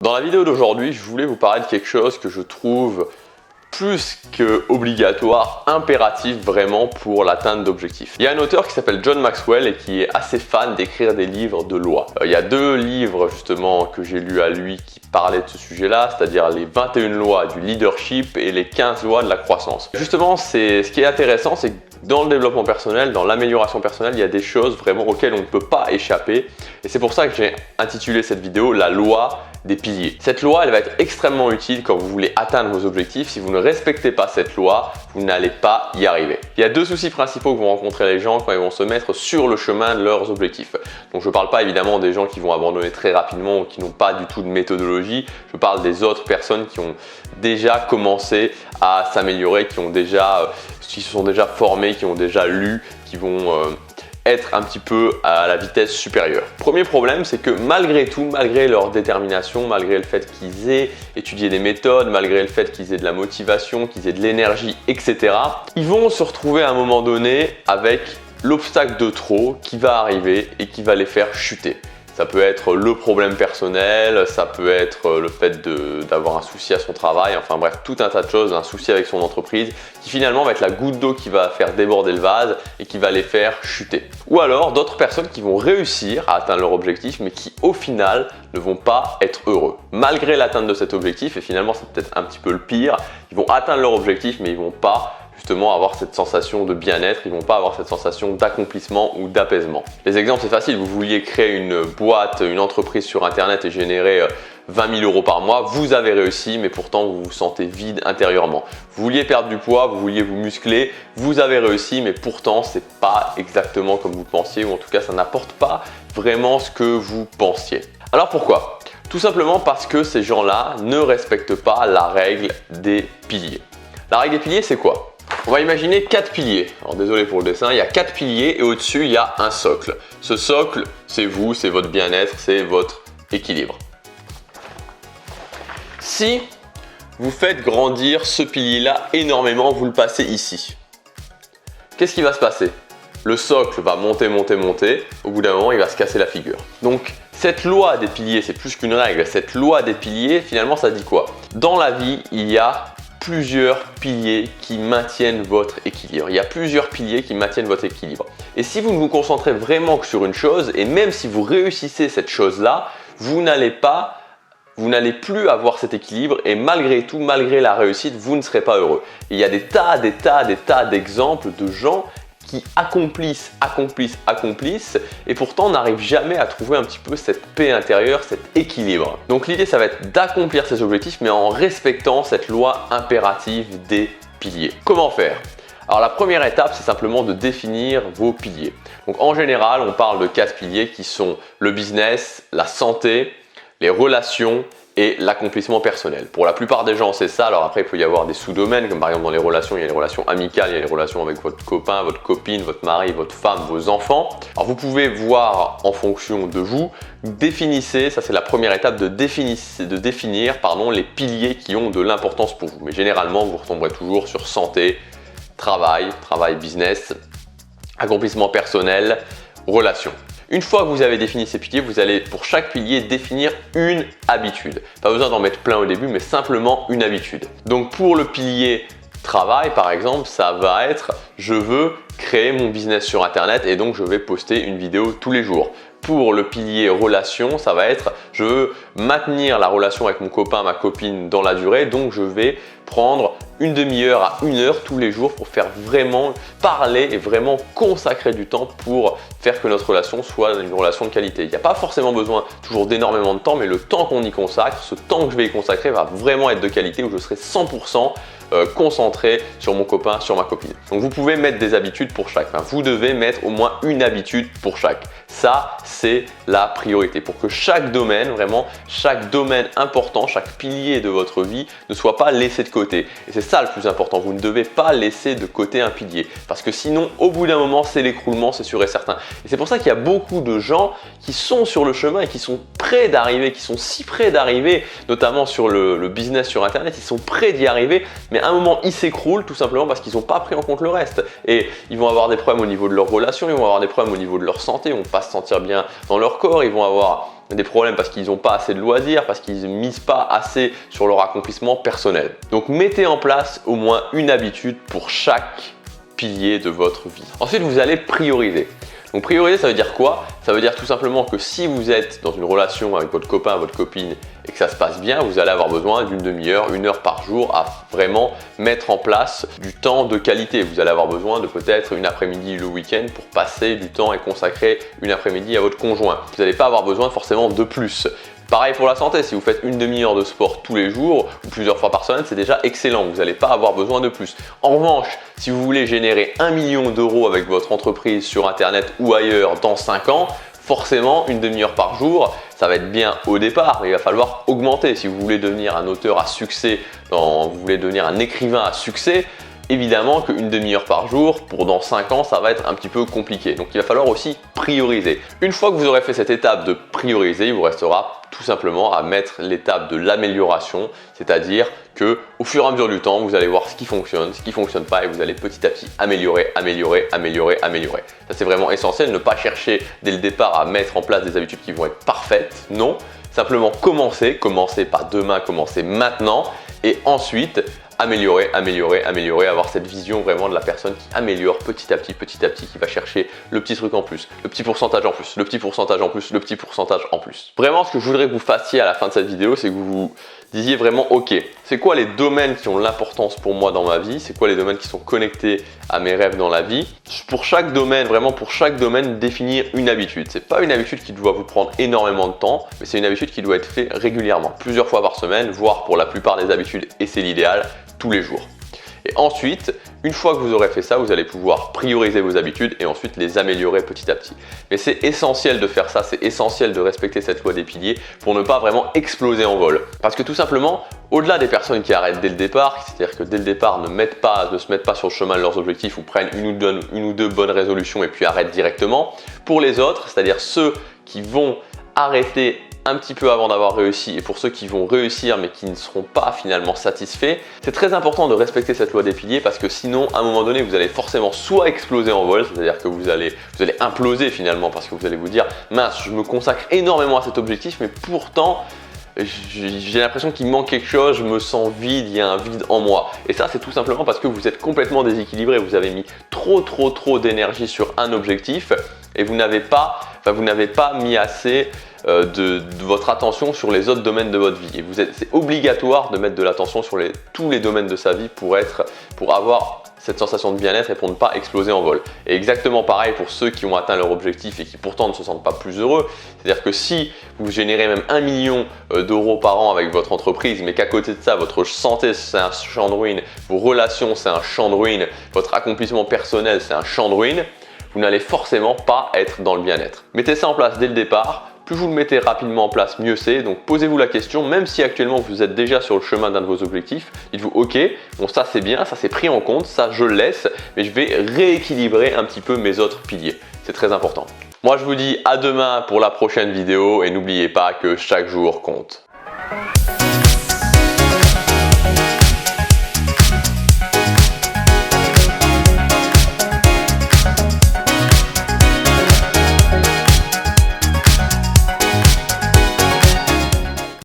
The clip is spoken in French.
Dans la vidéo d'aujourd'hui, je voulais vous parler de quelque chose que je trouve plus que obligatoire, impératif vraiment pour l'atteinte d'objectifs. Il y a un auteur qui s'appelle John Maxwell et qui est assez fan d'écrire des livres de loi. Il y a 2 livres justement que j'ai lus à lui qui parlaient de ce sujet-là, c'est-à-dire les 21 lois du leadership et les 15 lois de la croissance. Justement, ce qui est intéressant, c'est que dans le développement personnel, dans l'amélioration personnelle, il y a des choses vraiment auxquelles on ne peut pas échapper. Et c'est pour ça que j'ai intitulé cette vidéo « La loi des piliers ». Cette loi, elle va être extrêmement utile quand vous voulez atteindre vos objectifs. Si vous ne respectez pas cette loi, vous n'allez pas y arriver. Il y a 2 soucis principaux que vont rencontrer les gens quand ils vont se mettre sur le chemin de leurs objectifs. Donc je ne parle pas évidemment des gens qui vont abandonner très rapidement ou qui n'ont pas du tout de méthodologie. Je parle des autres personnes qui ont déjà commencé à s'améliorer, qui se sont déjà formés, qui ont déjà lu, qui vont être un petit peu à la vitesse supérieure. Premier problème, c'est que malgré tout, malgré leur détermination, malgré le fait qu'ils aient étudié des méthodes, malgré le fait qu'ils aient de la motivation, qu'ils aient de l'énergie, etc., ils vont se retrouver à un moment donné avec l'obstacle de trop qui va arriver et qui va les faire chuter. Ça peut être le problème personnel, ça peut être le fait d'avoir un souci à son travail, enfin bref, tout un tas de choses, un souci avec son entreprise qui finalement va être la goutte d'eau qui va faire déborder le vase et qui va les faire chuter. Ou alors d'autres personnes qui vont réussir à atteindre leur objectif mais qui au final ne vont pas être heureux. Malgré l'atteinte de cet objectif, et finalement c'est peut-être un petit peu le pire, ils vont atteindre leur objectif mais ils vont pas justement avoir cette sensation de bien-être, ils vont pas avoir cette sensation d'accomplissement ou d'apaisement. Les exemples, c'est facile, vous vouliez créer une boîte, une entreprise sur internet et générer 20 000 € par mois, vous avez réussi mais pourtant vous vous sentez vide intérieurement. Vous vouliez perdre du poids, vous vouliez vous muscler, vous avez réussi mais pourtant c'est pas exactement comme vous pensiez ou en tout cas ça n'apporte pas vraiment ce que vous pensiez. Alors pourquoi? Tout simplement parce que ces gens-là ne respectent pas la règle des piliers. La règle des piliers, c'est quoi? On va imaginer 4 piliers. Alors désolé pour le dessin, il y a 4 piliers et au-dessus il y a un socle. Ce socle, c'est vous, c'est votre bien-être, c'est votre équilibre. Si vous faites grandir ce pilier-là énormément, vous le passez ici. Qu'est-ce qui va se passer? Le socle va monter, monter, monter. Au bout d'un moment, il va se casser la figure. Donc cette loi des piliers, c'est plus qu'une règle. Cette loi des piliers, finalement, ça dit quoi? Dans la vie, il y a plusieurs piliers qui maintiennent votre équilibre. Il y a plusieurs piliers qui maintiennent votre équilibre. Et si vous ne vous concentrez vraiment que sur une chose, et même si vous réussissez cette chose-là, vous n'allez plus avoir cet équilibre et malgré tout, malgré la réussite, vous ne serez pas heureux. Et il y a des tas d'exemples de gens qui accomplissent et pourtant n'arrivent jamais à trouver un petit peu cette paix intérieure, cet équilibre. Donc l'idée, ça va être d'accomplir ces objectifs mais en respectant cette loi impérative des piliers. Comment faire? Alors la première étape, c'est simplement de définir vos piliers. Donc en général, on parle de 4 piliers qui sont le business, la santé, les relations et l'accomplissement personnel. Pour la plupart des gens, c'est ça. Alors après, il peut y avoir des sous-domaines, comme par exemple dans les relations, il y a les relations amicales, il y a les relations avec votre copain, votre copine, votre mari, votre femme, vos enfants. Alors vous pouvez voir en fonction de vous, définissez, ça c'est la première étape, de définir les piliers qui ont de l'importance pour vous. Mais généralement, vous retomberez toujours sur santé, travail business, accomplissement personnel, relations. Une fois que vous avez défini ces piliers, vous allez pour chaque pilier définir une habitude. Pas besoin d'en mettre plein au début, mais simplement une habitude. Donc pour le pilier travail, par exemple, ça va être je veux créer mon business sur internet et donc je vais poster une vidéo tous les jours. Pour le pilier relation, ça va être je veux maintenir la relation avec mon copain, ma copine dans la durée, donc je vais prendre une demi-heure à 1 heure tous les jours pour faire vraiment parler et vraiment consacrer du temps pour faire que notre relation soit une relation de qualité. Il n'y a pas forcément besoin toujours d'énormément de temps, mais le temps qu'on y consacre, ce temps que je vais y consacrer va vraiment être de qualité où je serai 100% concentré sur mon copain, sur ma copine. Donc vous pouvez mettre des habitudes pour chaque. Vous devez mettre au moins une habitude pour chaque. Ça, c'est la priorité pour que chaque domaine, vraiment chaque domaine important, chaque pilier de votre vie ne soit pas laissé de côté. Et c'est ça le plus important. Vous ne devez pas laisser de côté un pilier parce que sinon, au bout d'un moment, c'est l'écroulement, c'est sûr et certain. Et c'est pour ça qu'il y a beaucoup de gens qui sont sur le chemin et qui sont prêts d'arriver, qui sont si prêts d'arriver, notamment sur le business sur Internet, ils sont prêts d'y arriver, mais à un moment ils s'écroulent tout simplement parce qu'ils n'ont pas pris en compte le reste. Et ils vont avoir des problèmes au niveau de leurs relations, ils vont avoir des problèmes au niveau de leur santé, ils vont pas se sentir bien dans leur corps, ils vont avoir des problèmes parce qu'ils n'ont pas assez de loisirs, parce qu'ils ne misent pas assez sur leur accomplissement personnel. Donc mettez en place au moins une habitude pour chaque pilier de votre vie. Ensuite, vous allez prioriser. Donc prioriser, ça veut dire quoi? Ça veut dire tout simplement que si vous êtes dans une relation avec votre copain, votre copine et que ça se passe bien, vous allez avoir besoin d'une demi-heure, 1 heure par jour à vraiment mettre en place du temps de qualité. Vous allez avoir besoin de peut-être une après-midi le week-end pour passer du temps et consacrer une après-midi à votre conjoint. Vous n'allez pas avoir besoin forcément de plus. Pareil pour la santé, si vous faites une demi-heure de sport tous les jours ou plusieurs fois par semaine, c'est déjà excellent, vous n'allez pas avoir besoin de plus. En revanche, si vous voulez générer 1 million d'euros avec votre entreprise sur Internet ou ailleurs dans 5 ans, forcément, une demi-heure par jour, ça va être bien au départ, mais il va falloir augmenter. Si vous voulez devenir un auteur à succès, vous voulez devenir un écrivain à succès, évidemment qu'une demi-heure par jour, pour dans 5 ans, ça va être un petit peu compliqué. Donc il va falloir aussi prioriser. Une fois que vous aurez fait cette étape de prioriser, il vous restera tout simplement à mettre l'étape de l'amélioration, c'est-à-dire que au fur et à mesure du temps, vous allez voir ce qui fonctionne pas et vous allez petit à petit améliorer. Ça c'est vraiment essentiel, ne pas chercher dès le départ à mettre en place des habitudes qui vont être parfaites, non. Simplement commencer pas demain, commencer maintenant et ensuite améliorer, avoir cette vision vraiment de la personne qui améliore petit à petit, qui va chercher le petit truc en plus, le petit pourcentage en plus, le petit pourcentage en plus, le petit pourcentage en plus. Vraiment, ce que je voudrais que vous fassiez à la fin de cette vidéo, c'est que vous vous disiez vraiment, ok, c'est quoi les domaines qui ont l'importance pour moi dans ma vie, c'est quoi les domaines qui sont connectés à mes rêves dans la vie. Pour chaque domaine, vraiment pour chaque domaine, définir une habitude. C'est pas une habitude qui doit vous prendre énormément de temps, mais c'est une habitude qui doit être faite régulièrement, plusieurs fois par semaine, voire pour la plupart des habitudes, et c'est l'idéal, tous les jours. Et ensuite, une fois que vous aurez fait ça, vous allez pouvoir prioriser vos habitudes et ensuite les améliorer petit à petit. Mais c'est essentiel de faire ça, c'est essentiel de respecter cette loi des piliers pour ne pas vraiment exploser en vol. Parce que tout simplement, au-delà des personnes qui arrêtent dès le départ, c'est-à-dire que dès le départ ne se mettent pas sur le chemin de leurs objectifs ou prennent une ou deux bonnes résolutions et puis arrêtent directement, pour les autres, c'est-à-dire ceux qui vont arrêter un petit peu avant d'avoir réussi et pour ceux qui vont réussir mais qui ne seront pas finalement satisfaits, c'est très important de respecter cette loi des piliers parce que sinon à un moment donné vous allez forcément soit exploser en vol, c'est-à-dire que vous allez imploser finalement parce que vous allez vous dire mince, je me consacre énormément à cet objectif mais pourtant j'ai l'impression qu'il manque quelque chose, je me sens vide, il y a un vide en moi. Et ça, c'est tout simplement parce que vous êtes complètement déséquilibré, vous avez mis trop d'énergie sur un objectif et vous n'avez pas mis assez de votre attention sur les autres domaines de votre vie. Et c'est obligatoire de mettre de l'attention sur tous les domaines de sa vie pour avoir cette sensation de bien-être et pour ne pas exploser en vol. Et exactement pareil pour ceux qui ont atteint leur objectif et qui pourtant ne se sentent pas plus heureux. C'est-à-dire que si vous générez même 1 million d'euros par an avec votre entreprise, mais qu'à côté de ça, votre santé c'est un champ de ruines, vos relations c'est un champ de ruines, votre accomplissement personnel c'est un champ de ruines, vous n'allez forcément pas être dans le bien-être. Mettez ça en place dès le départ. Plus vous le mettez rapidement en place, mieux c'est. Donc posez-vous la question, même si actuellement vous êtes déjà sur le chemin d'un de vos objectifs, dites-vous ok, bon ça c'est bien, ça c'est pris en compte, ça je le laisse, mais je vais rééquilibrer un petit peu mes autres piliers. C'est très important. Moi je vous dis à demain pour la prochaine vidéo et n'oubliez pas que chaque jour compte.